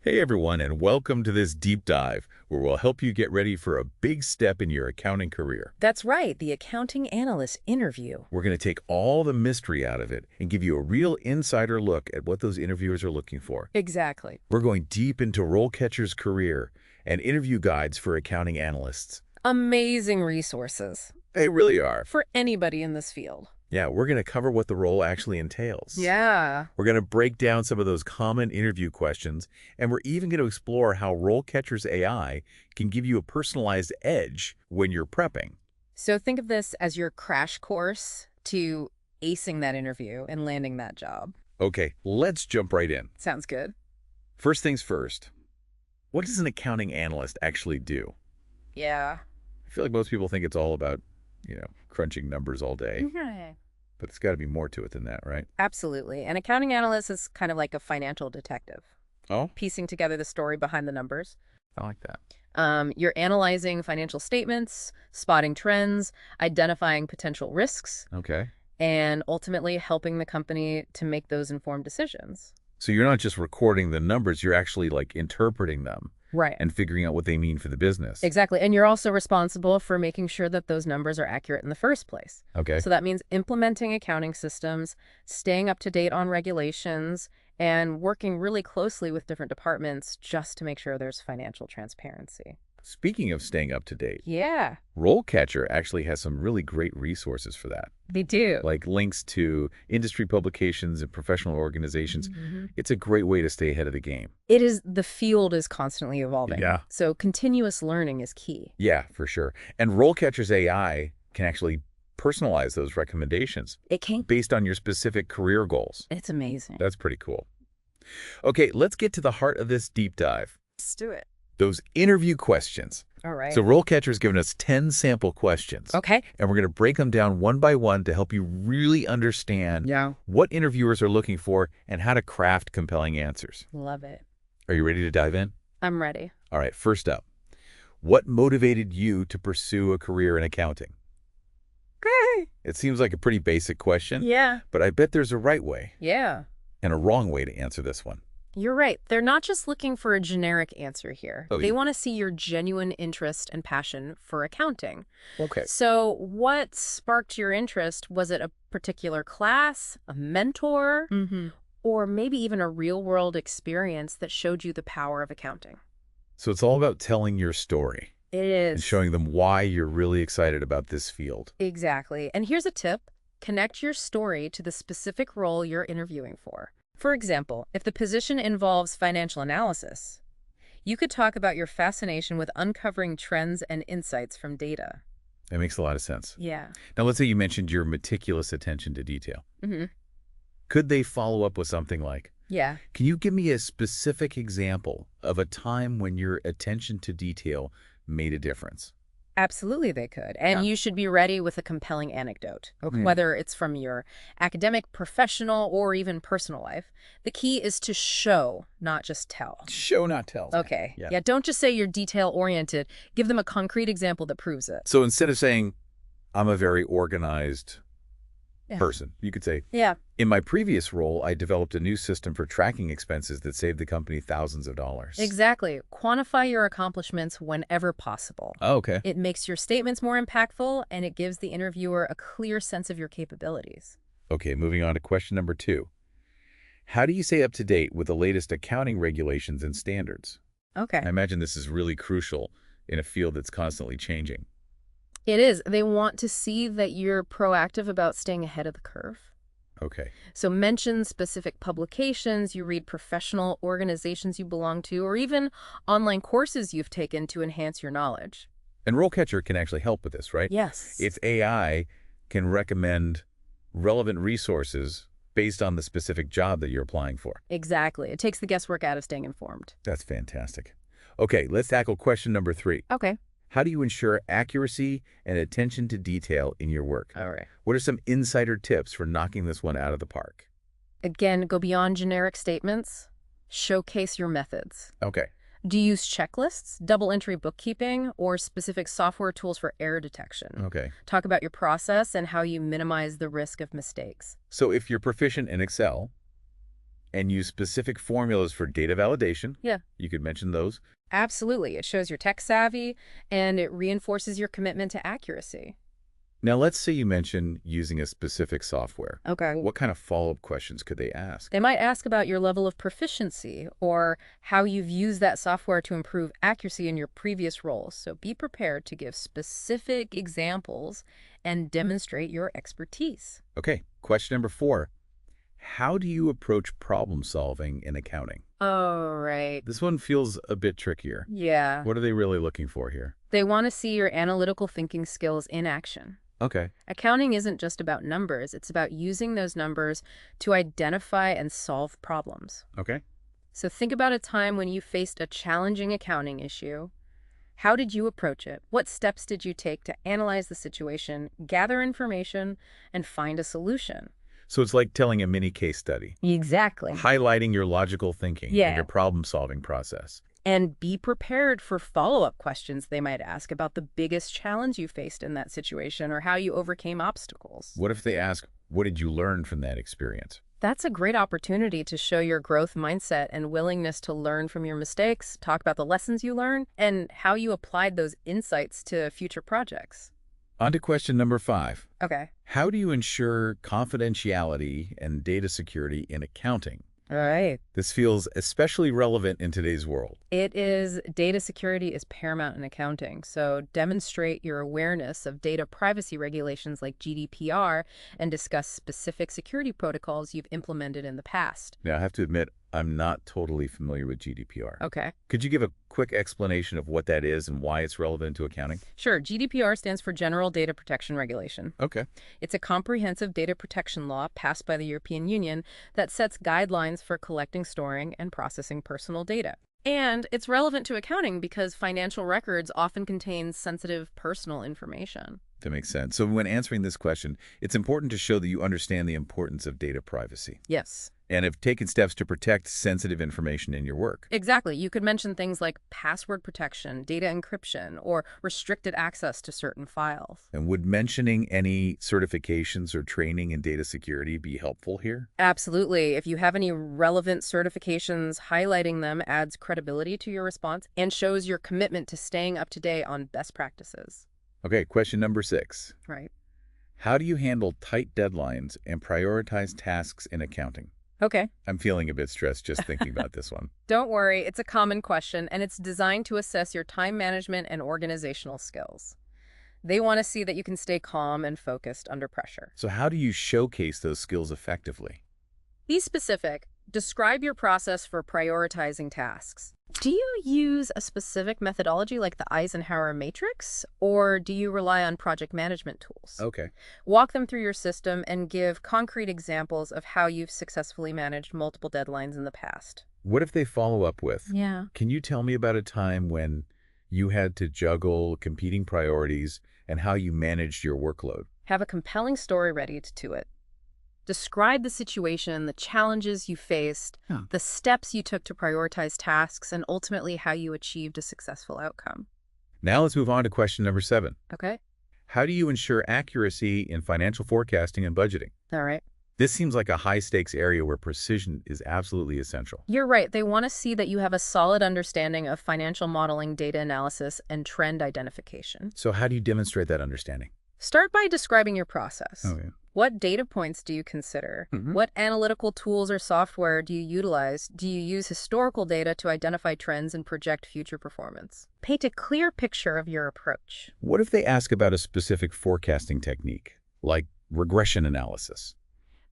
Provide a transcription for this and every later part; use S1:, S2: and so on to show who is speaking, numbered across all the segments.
S1: Hey everyone, and welcome to this deep dive where we'll help you get ready for a big step in your accounting career.
S2: That's right, the Accounting Analyst interview.
S1: We're going to take all the mystery out of it and give you a real insider look at what those interviewers are looking for.
S2: Exactly.
S1: We're going deep into RoleCatcher's career and interview guides for accounting analysts.
S2: Amazing resources
S1: They really are.
S2: for anybody in this field.
S1: Yeah, we're going to cover what the role actually entails.
S2: Yeah.
S1: We're going to break down some of those common interview questions, and we're even going to explore how RoleCatcher's AI can give you a personalized edge when you're prepping.
S2: So think of this as your crash course to acing that interview and landing that job.
S1: Okay, let's jump right in.
S2: Sounds good.
S1: First things first, what does an accounting analyst actually do?
S2: Yeah.
S1: I feel like most people think it's all about, crunching numbers all day, but it's got to be more to it than that, right?
S2: Absolutely. An accounting analyst is kind of like a financial detective,
S1: Oh,
S2: piecing together the story behind the numbers.
S1: I like that.
S2: You're analyzing financial statements, spotting trends, identifying potential risks,
S1: Okay.
S2: and ultimately helping the company to make those informed decisions.
S1: So you're not just recording the numbers, you're actually interpreting them
S2: Right.
S1: and figuring out what they mean for the business.
S2: Exactly. And you're also responsible for making sure that those numbers are accurate in the first place.
S1: Okay.
S2: So that means implementing accounting systems, staying up to date on regulations, and working really closely with different departments just to make sure there's financial transparency.
S1: Speaking of staying up to date,
S2: Yeah,
S1: RoleCatcher actually has some really great resources for that,
S2: they do.
S1: like links to industry publications and professional organizations.
S2: Mhm.
S1: It's a great way to stay ahead of the game.
S2: The field is constantly evolving.
S1: Yeah.
S2: So continuous learning is key.
S1: Yeah, for sure. And RoleCatcher's AI can actually personalize those recommendations
S2: It can.
S1: based on your specific career goals.
S2: It's amazing.
S1: That's pretty cool. Okay, let's get to the heart of this deep dive.
S2: Let's do it.
S1: Those interview questions.
S2: All right.
S1: So RoleCatcher's given us 10 sample questions.
S2: Okay.
S1: And we're going to break them down one by one to help you really understand
S2: Yeah.
S1: what interviewers are looking for and how to craft compelling answers.
S2: Love it.
S1: Are you ready to dive in?
S2: I'm ready.
S1: All right, first up, what motivated you to pursue a career in accounting?
S2: Okay.
S1: It seems like a pretty basic question,
S2: Yeah.
S1: but I bet there's a right way
S2: Yeah.
S1: and a wrong way to answer this one.
S2: You're right. They're not just looking for a generic answer here.
S1: Oh,
S2: They
S1: yeah.
S2: want to see your genuine interest and passion for accounting.
S1: Okay.
S2: So what sparked your interest? Was it a particular class, a mentor, or maybe even a real-world experience that showed you the power of accounting?
S1: So it's all about telling your story
S2: It
S1: and
S2: is.
S1: showing them why you're really excited about this field.
S2: Exactly. And here's a tip. Connect your story to the specific role you're interviewing for. For example, if the position involves financial analysis, you could talk about your fascination with uncovering trends and insights from data.
S1: That makes a lot of sense.
S2: Yeah.
S1: Now, let's say you mentioned your meticulous attention to detail. Could they follow up with something like,
S2: Yeah.
S1: can you give me a specific example of a time when your attention to detail made a difference?
S2: Absolutely, they could. And
S1: Yeah.
S2: you should be ready with a compelling anecdote,
S1: Okay.
S2: whether it's from your academic, professional, or even personal life. The key is to show, not just tell.
S1: Show, not tell.
S2: Okay.
S1: Yeah.
S2: Yeah, don't just say you're detail-oriented. Give them a concrete example that proves it.
S1: So instead of saying, I'm a very organized
S2: Yeah.
S1: person, you could say,
S2: Yeah.
S1: in my previous role, I developed a new system for tracking expenses that saved the company thousands of dollars.
S2: Exactly. Quantify your accomplishments whenever possible.
S1: Oh, okay.
S2: It makes your statements more impactful, and it gives the interviewer a clear sense of your capabilities.
S1: Okay, moving on to question number 2. How do you stay up to date with the latest accounting regulations and standards?
S2: Okay.
S1: I imagine this is really crucial in a field that's constantly changing.
S2: It is. They want to see that you're proactive about staying ahead of the curve.
S1: Okay.
S2: So mention specific publications you read, professional organizations you belong to, or even online courses you've taken to enhance your knowledge.
S1: And RoleCatcher can actually help with this, right?
S2: Yes.
S1: Its AI can recommend relevant resources based on the specific job that you're applying for.
S2: Exactly. It takes the guesswork out of staying informed.
S1: That's fantastic. Okay, let's tackle question number 3.
S2: Okay.
S1: How do you ensure accuracy and attention to detail in your work?
S2: All right.
S1: What are some insider tips for knocking this one out of the park?
S2: Again, go beyond generic statements. Showcase your methods.
S1: Okay.
S2: Do you use checklists, double entry bookkeeping, or specific software tools for error detection?
S1: Okay.
S2: Talk about your process and how you minimize the risk of mistakes.
S1: So if you're proficient in Excel, And use specific formulas for data validation.
S2: Yeah.
S1: You could mention those.
S2: Absolutely. It shows you're tech savvy and it reinforces your commitment to accuracy.
S1: Now, let's say you mention using a specific software.
S2: Okay.
S1: What kind of follow-up questions could they ask?
S2: They might ask about your level of proficiency or how you've used that software to improve accuracy in your previous roles. So be prepared to give specific examples and demonstrate your expertise.
S1: Okay, question number 4. How do you approach problem solving in accounting?
S2: Oh, right.
S1: This one feels a bit trickier.
S2: Yeah.
S1: What are they really looking for here?
S2: They want to see your analytical thinking skills in action.
S1: Okay.
S2: Accounting isn't just about numbers. It's about using those numbers to identify and solve problems.
S1: Okay.
S2: So think about a time when you faced a challenging accounting issue. How did you approach it? What steps did you take to analyze the situation, gather information, and find a solution?
S1: So it's like telling a mini case study,
S2: Exactly.
S1: highlighting your logical thinking and
S2: Yeah.
S1: your problem-solving process.
S2: And be prepared for follow-up questions they might ask about the biggest challenge you faced in that situation or how you overcame obstacles.
S1: What if they ask, what did you learn from that experience?
S2: That's a great opportunity to show your growth mindset and willingness to learn from your mistakes, talk about the lessons you learned, and how you applied those insights to future projects.
S1: On to question number 5.
S2: Okay.
S1: How do you ensure confidentiality and data security in accounting?
S2: All right.
S1: This feels especially relevant in today's world.
S2: It is data security is paramount in accounting. So demonstrate your awareness of data privacy regulations like GDPR and discuss specific security protocols you've implemented in the past.
S1: Now, I have to admit, I'm not totally familiar with GDPR.
S2: Okay.
S1: Could you give a quick explanation of what that is and why it's relevant to accounting?
S2: Sure. GDPR stands for General Data Protection Regulation.
S1: Okay.
S2: It's a comprehensive data protection law passed by the European Union that sets guidelines for collecting, storing, and processing personal data. And it's relevant to accounting because financial records often contain sensitive personal information.
S1: That makes sense. So when answering this question, it's important to show that you understand the importance of data privacy
S2: Yes.
S1: and have taken steps to protect sensitive information in your work.
S2: Exactly. You could mention things like password protection, data encryption, or restricted access to certain files.
S1: And would mentioning any certifications or training in data security be helpful here?
S2: Absolutely. If you have any relevant certifications, highlighting them adds credibility to your response and shows your commitment to staying up to date on best practices.
S1: Okay, question number 6.
S2: Right.
S1: How do you handle tight deadlines and prioritize tasks in accounting?
S2: Okay.
S1: I'm feeling a bit stressed just thinking about this one.
S2: Don't worry. It's a common question, and it's designed to assess your time management and organizational skills. They want to see that you can stay calm and focused under pressure.
S1: So how do you showcase those skills effectively?
S2: Be specific. Describe your process for prioritizing tasks. Do you use a specific methodology like the Eisenhower matrix, or do you rely on project management tools?
S1: Okay.
S2: Walk them through your system and give concrete examples of how you've successfully managed multiple deadlines in the past.
S1: What if they follow up with,
S2: Yeah.
S1: can you tell me about a time when you had to juggle competing priorities and how you managed your workload?
S2: Have a compelling story ready to it. Describe the situation, the challenges you faced, the steps you took to prioritize tasks, and ultimately how you achieved a successful outcome.
S1: Now let's move on to question number 7.
S2: Okay?
S1: How do you ensure accuracy in financial forecasting and budgeting?
S2: All right.
S1: This seems like a high-stakes area where precision is absolutely essential.
S2: You're right. They want to see that you have a solid understanding of financial modeling, data analysis, and trend identification.
S1: So how do you demonstrate that understanding?
S2: Start by describing your process.
S1: Oh, yeah.
S2: What data points do you consider? What analytical tools or software do you utilize? Do you use historical data to identify trends and project future performance? Paint a clear picture of your approach.
S1: What if they ask about a specific forecasting technique, like regression analysis?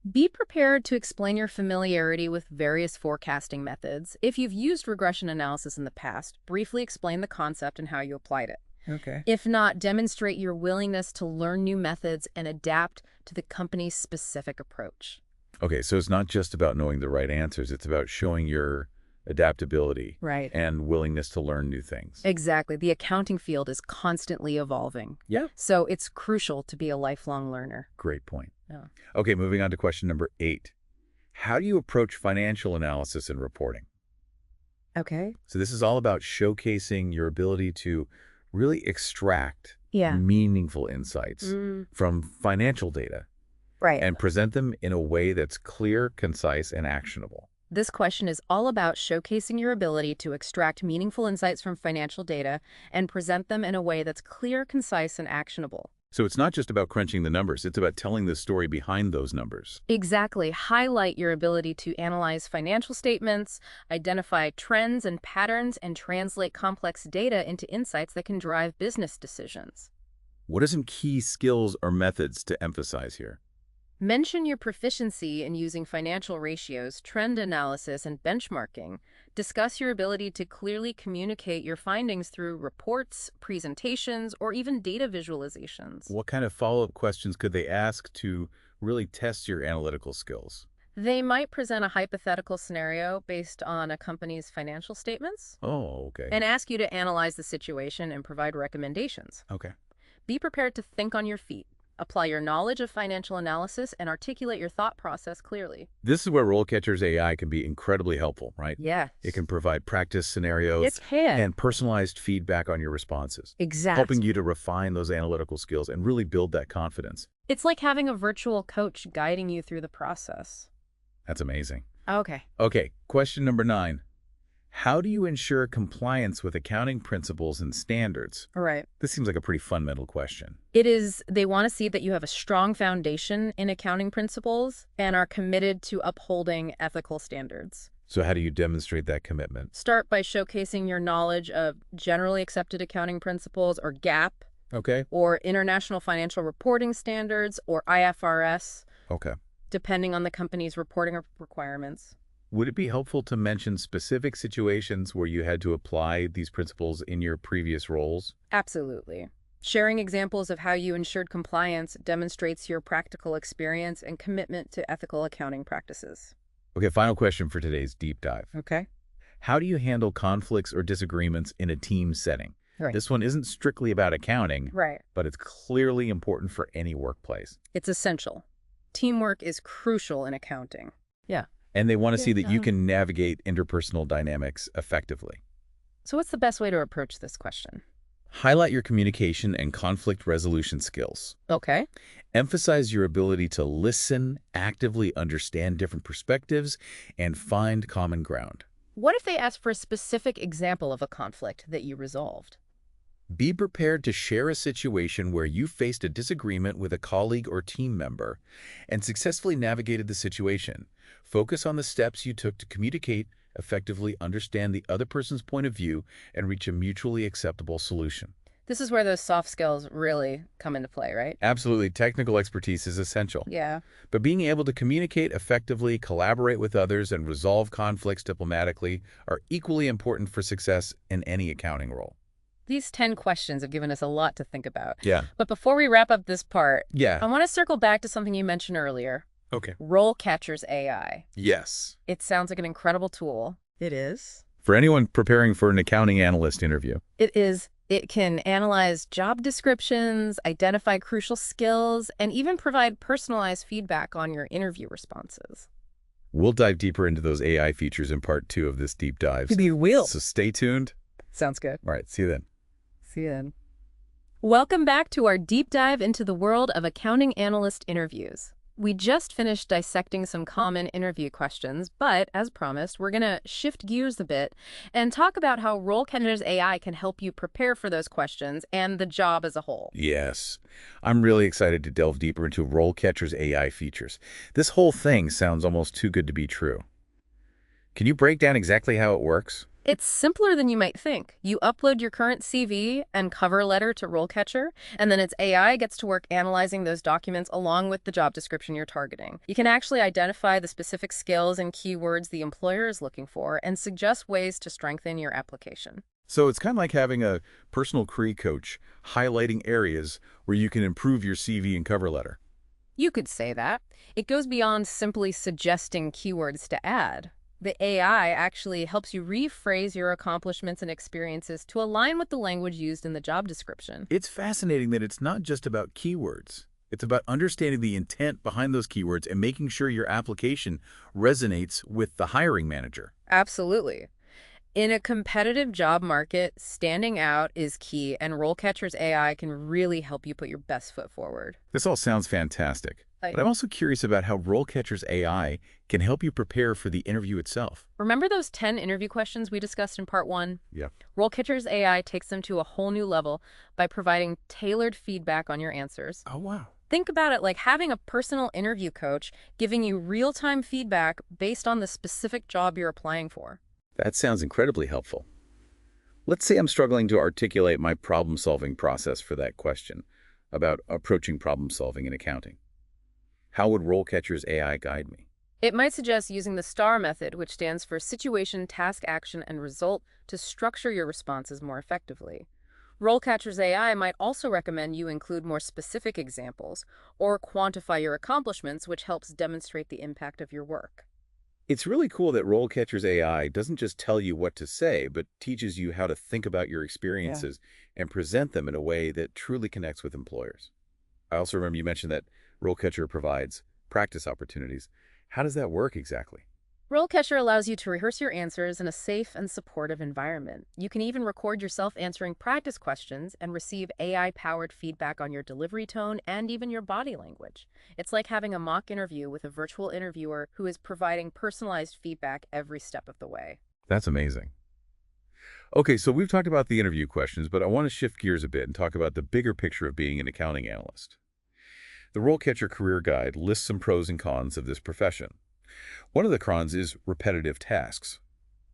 S2: Be prepared to explain your familiarity with various forecasting methods. If you've used regression analysis in the past, briefly explain the concept and how you applied it.
S1: Okay.
S2: If not, demonstrate your willingness to learn new methods and adapt to the company's specific approach.
S1: Okay, so it's not just about knowing the right answers. It's about showing your adaptability
S2: Right.
S1: and willingness to learn new things.
S2: Exactly. The accounting field is constantly evolving.
S1: Yeah.
S2: So it's crucial to be a lifelong learner.
S1: Great point.
S2: Yeah.
S1: Okay, moving on to question number 8. How do you approach financial analysis and reporting?
S2: Okay.
S1: So this is all about showcasing your ability to really extract
S2: Yeah.
S1: meaningful insights from financial data
S2: Right.
S1: and present them in a way that's clear, concise, and actionable.
S2: This question is all about showcasing your ability to extract meaningful insights from financial data and present them in a way that's clear, concise, and actionable.
S1: So it's not just about crunching the numbers, it's about telling the story behind those numbers.
S2: Exactly. Highlight your ability to analyze financial statements, identify trends and patterns, and translate complex data into insights that can drive business decisions.
S1: What are some key skills or methods to emphasize here?
S2: Mention your proficiency in using financial ratios, trend analysis, and benchmarking. Discuss your ability to clearly communicate your findings through reports, presentations, or even data visualizations.
S1: What kind of follow-up questions could they ask to really test your analytical skills?
S2: They might present a hypothetical scenario based on a company's financial statements
S1: Oh, okay.
S2: and ask you to analyze the situation and provide recommendations.
S1: Okay.
S2: Be prepared to think on your feet. Apply your knowledge of financial analysis and articulate your thought process clearly.
S1: This is where RoleCatcher's AI can be incredibly helpful, right?
S2: Yes.
S1: It can provide practice scenarios
S2: It can.
S1: and personalized feedback on your responses,
S2: Exactly.
S1: helping you to refine those analytical skills and really build that confidence.
S2: It's like having a virtual coach guiding you through the process.
S1: That's amazing.
S2: Okay.
S1: Okay, question number 9. How do you ensure compliance with accounting principles and standards?
S2: All right.
S1: This seems like a pretty fundamental question.
S2: It is, they want to see that you have a strong foundation in accounting principles and are committed to upholding ethical standards.
S1: So how do you demonstrate that commitment?
S2: Start by showcasing your knowledge of generally accepted accounting principles, or GAAP,
S1: Okay.
S2: or International Financial Reporting Standards, or IFRS,
S1: Okay.
S2: depending on the company's reporting requirements.
S1: Would it be helpful to mention specific situations where you had to apply these principles in your previous roles?
S2: Absolutely. Sharing examples of how you ensured compliance demonstrates your practical experience and commitment to ethical accounting practices.
S1: Okay, final question for today's deep dive.
S2: Okay.
S1: How do you handle conflicts or disagreements in a team setting?
S2: Right.
S1: This one isn't strictly about accounting,
S2: Right.
S1: but it's clearly important for any workplace.
S2: It's essential. Teamwork is crucial in accounting. Yeah.
S1: And they want to see that you can navigate interpersonal dynamics effectively.
S2: So what's the best way to approach this question?
S1: Highlight your communication and conflict resolution skills.
S2: Okay.
S1: Emphasize your ability to listen, actively understand different perspectives, and find common ground.
S2: What if they ask for a specific example of a conflict that you resolved?
S1: Be prepared to share a situation where you faced a disagreement with a colleague or team member and successfully navigated the situation. Focus on the steps you took to communicate, effectively understand the other person's point of view, and reach a mutually acceptable solution.
S2: This is where those soft skills really come into play, right?
S1: Absolutely, technical expertise is essential.
S2: Yeah.
S1: But being able to communicate effectively, collaborate with others, and resolve conflicts diplomatically are equally important for success in any accounting role.
S2: These 10 questions have given us a lot to think about.
S1: Yeah.
S2: But before we wrap up this part, I
S1: Yeah.
S2: want to circle back to something you mentioned earlier,
S1: Okay.
S2: RoleCatcher's AI.
S1: Yes.
S2: It sounds like an incredible tool. It is.
S1: For anyone preparing for an accounting analyst interview.
S2: It is. It can analyze job descriptions, identify crucial skills, and even provide personalized feedback on your interview responses.
S1: We'll dive deeper into those AI features in part 2 of this deep dive.
S2: You will.
S1: So stay tuned.
S2: Sounds good.
S1: All right, see you then.
S2: See you then. Welcome back to our deep dive into the world of accounting analyst interviews. We just finished dissecting some common interview questions, but as promised, we're going to shift gears a bit and talk about how RoleCatcher's AI can help you prepare for those questions and the job as a whole.
S1: Yes. I'm really excited to delve deeper into RoleCatcher's AI features. This whole thing sounds almost too good to be true. Can you break down exactly how it works?
S2: It's simpler than you might think. You upload your current CV and cover letter to RoleCatcher, and then its AI gets to work analyzing those documents along with the job description you're targeting. You can actually identify the specific skills and keywords the employer is looking for and suggest ways to strengthen your application.
S1: So it's kind of like having a personal career coach highlighting areas where you can improve your CV and cover letter.
S2: You could say that. It goes beyond simply suggesting keywords to add. The AI actually helps you rephrase your accomplishments and experiences to align with the language used in the job description.
S1: It's fascinating that it's not just about keywords. It's about understanding the intent behind those keywords and making sure your application resonates with the hiring manager.
S2: Absolutely. In a competitive job market, standing out is key, and RoleCatcher's AI can really help you put your best foot forward.
S1: This all sounds fantastic. But I'm also curious about how RoleCatcher's AI can help you prepare for the interview itself.
S2: Remember those 10 interview questions we discussed in part 1?
S1: Yeah.
S2: RoleCatcher's AI takes them to a whole new level by providing tailored feedback on your answers.
S1: Oh, wow.
S2: Think about it like having a personal interview coach giving you real-time feedback based on the specific job you're applying for.
S1: That sounds incredibly helpful. Let's say I'm struggling to articulate my problem-solving process for that question about approaching problem-solving in accounting. How would RoleCatcher's AI guide me?
S2: It might suggest using the STAR method, which stands for Situation, Task, Action, and Result, to structure your responses more effectively. RoleCatcher's AI might also recommend you include more specific examples or quantify your accomplishments, which helps demonstrate the impact of your work.
S1: It's really cool that RoleCatcher's AI doesn't just tell you what to say, but teaches you how to think about your experiences and present them in a way that truly connects with employers. I also remember you mentioned that RoleCatcher provides practice opportunities. How does that work exactly?
S2: RoleCatcher allows you to rehearse your answers in a safe and supportive environment. You can even record yourself answering practice questions and receive AI-powered feedback on your delivery tone and even your body language. It's like having a mock interview with a virtual interviewer who is providing personalized feedback every step of the way.
S1: That's amazing. Okay, so we've talked about the interview questions, but I want to shift gears a bit and talk about the bigger picture of being an accounting analyst. The RoleCatcher Career Guide lists some pros and cons of this profession. One of the cons is repetitive tasks,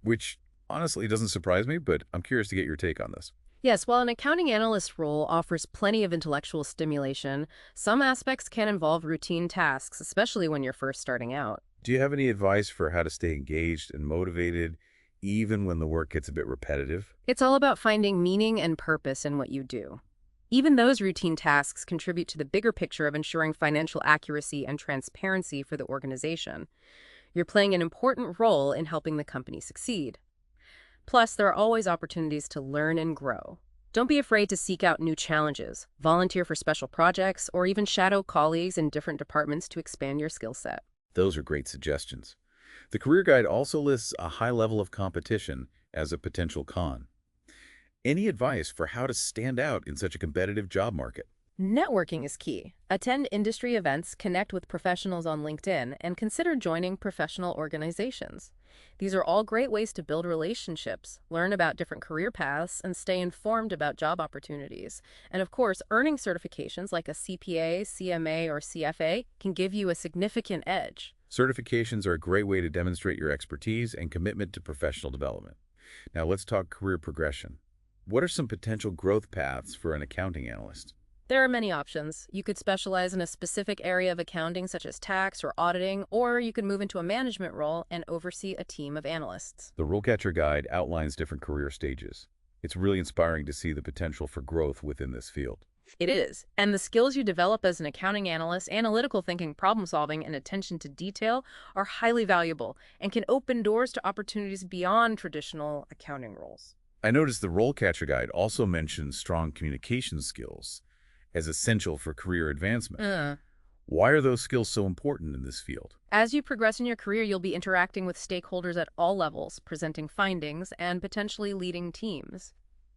S1: which honestly doesn't surprise me, but I'm curious to get your take on this.
S2: Yes, while an accounting analyst role offers plenty of intellectual stimulation, some aspects can involve routine tasks, especially when you're first starting out.
S1: Do you have any advice for how to stay engaged and motivated even when the work gets a bit repetitive?
S2: It's all about finding meaning and purpose in what you do. Even those routine tasks contribute to the bigger picture of ensuring financial accuracy and transparency for the organization. You're playing an important role in helping the company succeed. Plus, there are always opportunities to learn and grow. Don't be afraid to seek out new challenges, volunteer for special projects, or even shadow colleagues in different departments to expand your skill set.
S1: Those are great suggestions. The Career Guide also lists a high level of competition as a potential con. Any advice for how to stand out in such a competitive job market?
S2: Networking is key. Attend industry events, connect with professionals on LinkedIn, and consider joining professional organizations. These are all great ways to build relationships, learn about different career paths, and stay informed about job opportunities. And of course, earning certifications like a CPA, CMA, or CFA can give you a significant edge.
S1: Certifications are a great way to demonstrate your expertise and commitment to professional development. Now let's talk career progression. What are some potential growth paths for an accounting analyst?
S2: There are many options. You could specialize in a specific area of accounting, such as tax or auditing, or you could move into a management role and oversee a team of analysts.
S1: The RoleCatcher Guide outlines different career stages. It's really inspiring to see the potential for growth within this field.
S2: It is. And the skills you develop as an accounting analyst, analytical thinking, problem solving, and attention to detail are highly valuable and can open doors to opportunities beyond traditional accounting roles.
S1: I noticed the RoleCatcher Guide also mentions strong communication skills as essential for career advancement. Why are those skills so important in this field?
S2: As you progress in your career, you'll be interacting with stakeholders at all levels, presenting findings, and potentially leading teams.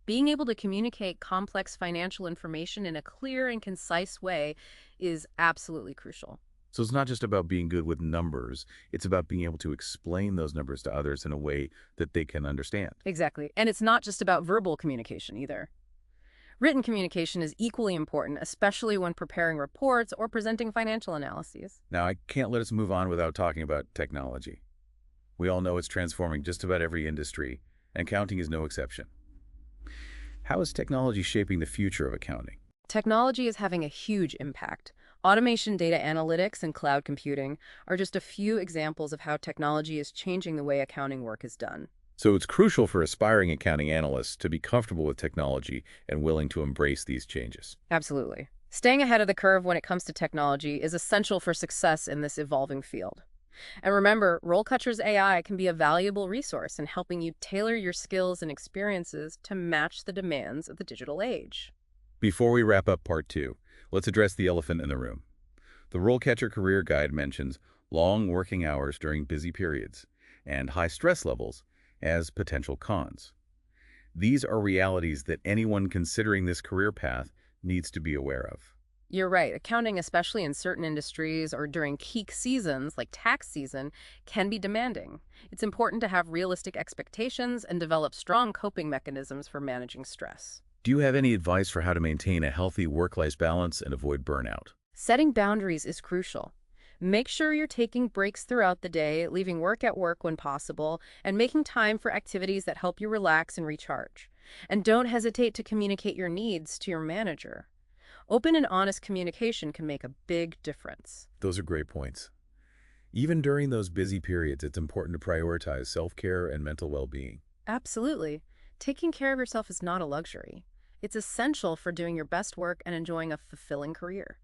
S2: Being able to communicate complex financial information in a clear and concise way is absolutely crucial.
S1: So it's not just about being good with numbers, it's about being able to explain those numbers to others in a way that they can understand.
S2: Exactly. And it's not just about verbal communication either. Written communication is equally important, especially when preparing reports or presenting financial analyses.
S1: Now, I can't let us move on without talking about technology. We all know it's transforming just about every industry, and accounting is no exception. How is technology shaping the future of accounting?
S2: Technology is having a huge impact. Automation, data analytics, and cloud computing are just a few examples of how technology is changing the way accounting work is done.
S1: So it's crucial for aspiring accounting analysts to be comfortable with technology and willing to embrace these changes.
S2: Absolutely. Staying ahead of the curve when it comes to technology is essential for success in this evolving field. And remember, RoleCatcher's AI can be a valuable resource in helping you tailor your skills and experiences to match the demands of the digital age.
S1: Before we wrap up part 2, let's address the elephant in the room. The RoleCatcher Career Guide mentions long working hours during busy periods and high stress levels as potential cons. These are realities that anyone considering this career path needs to be aware of.
S2: You're right. Accounting, especially in certain industries or during peak seasons like tax season, can be demanding. It's important to have realistic expectations and develop strong coping mechanisms for managing stress.
S1: Do you have any advice for how to maintain a healthy work-life balance and avoid burnout?
S2: Setting boundaries is crucial. Make sure you're taking breaks throughout the day, leaving work at work when possible, and making time for activities that help you relax and recharge. And don't hesitate to communicate your needs to your manager. Open and honest communication can make a big difference.
S1: Those are great points. Even during those busy periods, it's important to prioritize self-care and mental well-being.
S2: Absolutely. Taking care of yourself is not a luxury. It's essential for doing your best work and enjoying a fulfilling career.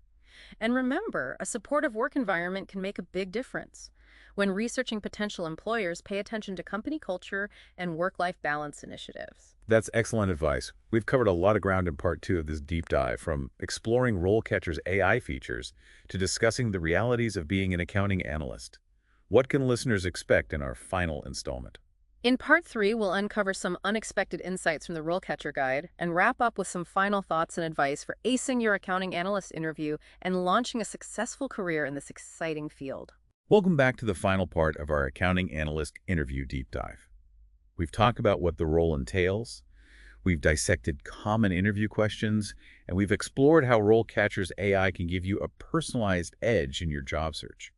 S2: And remember, a supportive work environment can make a big difference. When researching potential employers, pay attention to company culture and work-life balance initiatives.
S1: That's excellent advice. We've covered a lot of ground in part 2 of this deep dive, from exploring RoleCatcher's AI features to discussing the realities of being an accounting analyst. What can listeners expect in our final installment?
S2: In Part 3, we'll uncover some unexpected insights from the RoleCatcher Guide and wrap up with some final thoughts and advice for acing your accounting analyst interview and launching a successful career in this exciting field.
S1: Welcome back to the final part of our Accounting Analyst interview deep dive. We've talked about what the role entails, we've dissected common interview questions, and we've explored how RoleCatcher's AI can give you a personalized edge in your job search.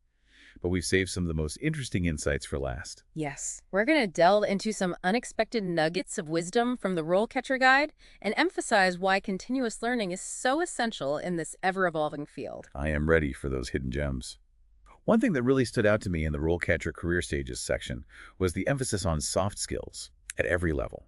S1: But we've saved some of the most interesting insights for last.
S2: Yes, we're going to delve into some unexpected nuggets of wisdom from the RoleCatcher Guide and emphasize why continuous learning is so essential in this ever-evolving field.
S1: I am ready for those hidden gems. One thing that really stood out to me in the RoleCatcher Career Stages section was the emphasis on soft skills at every level.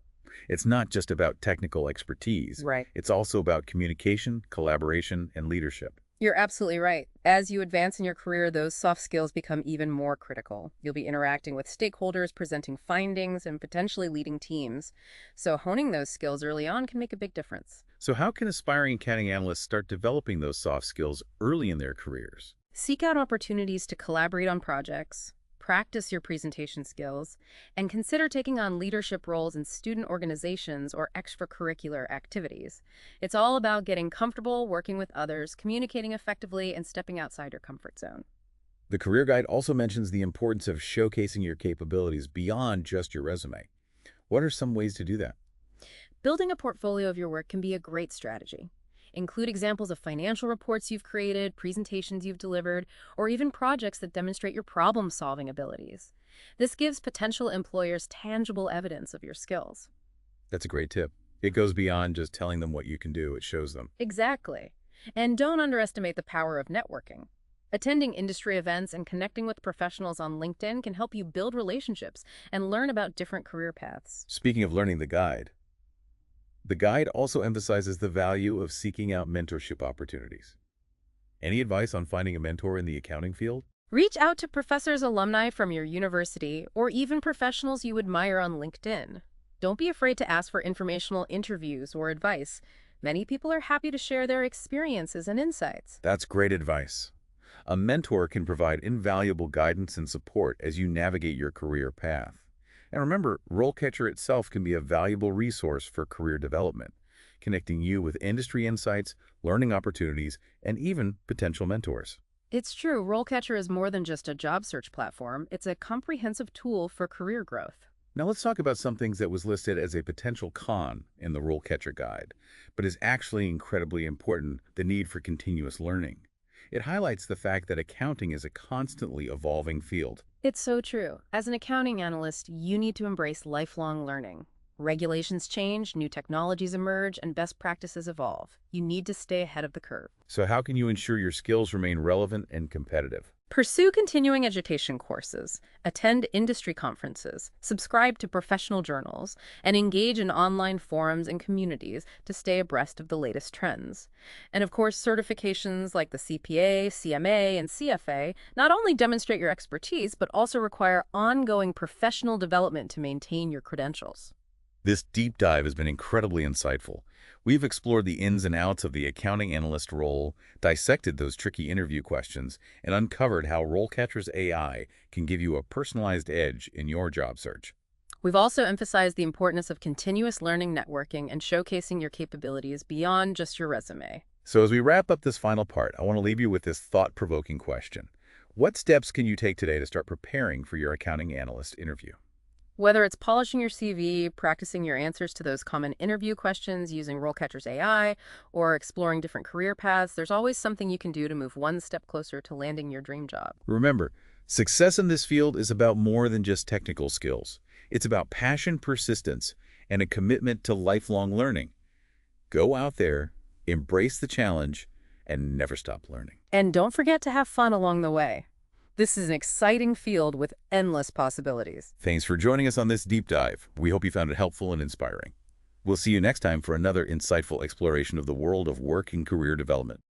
S1: It's not just about technical expertise.
S2: Right.
S1: It's also about communication, collaboration, and leadership.
S2: You're absolutely right. As you advance in your career, those soft skills become even more critical. You'll be interacting with stakeholders, presenting findings, and potentially leading teams. So honing those skills early on can make a big difference.
S1: So how can aspiring accounting analysts start developing those soft skills early in their careers?
S2: Seek out opportunities to collaborate on projects, practice your presentation skills, and consider taking on leadership roles in student organizations or extracurricular activities. It's all about getting comfortable working with others, communicating effectively, and stepping outside your comfort zone.
S1: The Career Guide also mentions the importance of showcasing your capabilities beyond just your resume. What are some ways to do that?
S2: Building a portfolio of your work can be a great strategy. Include examples of financial reports you've created, presentations you've delivered, or even projects that demonstrate your problem-solving abilities. This gives potential employers tangible evidence of your skills.
S1: That's a great tip. It goes beyond just telling them what you can do. It shows them.
S2: Exactly. And don't underestimate the power of networking. Attending industry events and connecting with professionals on LinkedIn can help you build relationships and learn about different career paths.
S1: Speaking of learning, the guide also emphasizes the value of seeking out mentorship opportunities. Any advice on finding a mentor in the accounting field?
S2: Reach out to professors, alumni from your university, or even professionals you admire on LinkedIn. Don't be afraid to ask for informational interviews or advice. Many people are happy to share their experiences and insights.
S1: That's great advice. A mentor can provide invaluable guidance and support as you navigate your career path. And remember, RoleCatcher itself can be a valuable resource for career development, connecting you with industry insights, learning opportunities, and even potential mentors.
S2: It's true, RoleCatcher is more than just a job search platform. It's a comprehensive tool for career growth.
S1: Now let's talk about some things that was listed as a potential con in the RoleCatcher Guide, but is actually incredibly important: the need for continuous learning. It highlights the fact that accounting is a constantly evolving field.
S2: It's so true. As an accounting analyst, you need to embrace lifelong learning. Regulations change, new technologies emerge, and best practices evolve. You need to stay ahead of the curve.
S1: So how can you ensure your skills remain relevant and competitive?
S2: Pursue continuing education courses, attend industry conferences, subscribe to professional journals, and engage in online forums and communities to stay abreast of the latest trends. And of course, certifications like the CPA, CMA, and CFA not only demonstrate your expertise, but also require ongoing professional development to maintain your credentials.
S1: This deep dive has been incredibly insightful. We've explored the ins and outs of the accounting analyst role, dissected those tricky interview questions, and uncovered how RoleCatcher's AI can give you a personalized edge in your job search.
S2: We've also emphasized the importance of continuous learning, networking, and showcasing your capabilities beyond just your resume.
S1: So as we wrap up this final part, I want to leave you with this thought-provoking question. What steps can you take today to start preparing for your accounting analyst interview?
S2: Whether it's polishing your CV, practicing your answers to those common interview questions using RoleCatcher's AI, or exploring different career paths, there's always something you can do to move one step closer to landing your dream job.
S1: Remember, success in this field is about more than just technical skills. It's about passion, persistence, and a commitment to lifelong learning. Go out there, embrace the challenge, and never stop learning.
S2: And don't forget to have fun along the way. This is an exciting field with endless possibilities.
S1: Thanks for joining us on this deep dive. We hope you found it helpful and inspiring. We'll see you next time for another insightful exploration of the world of work and career development.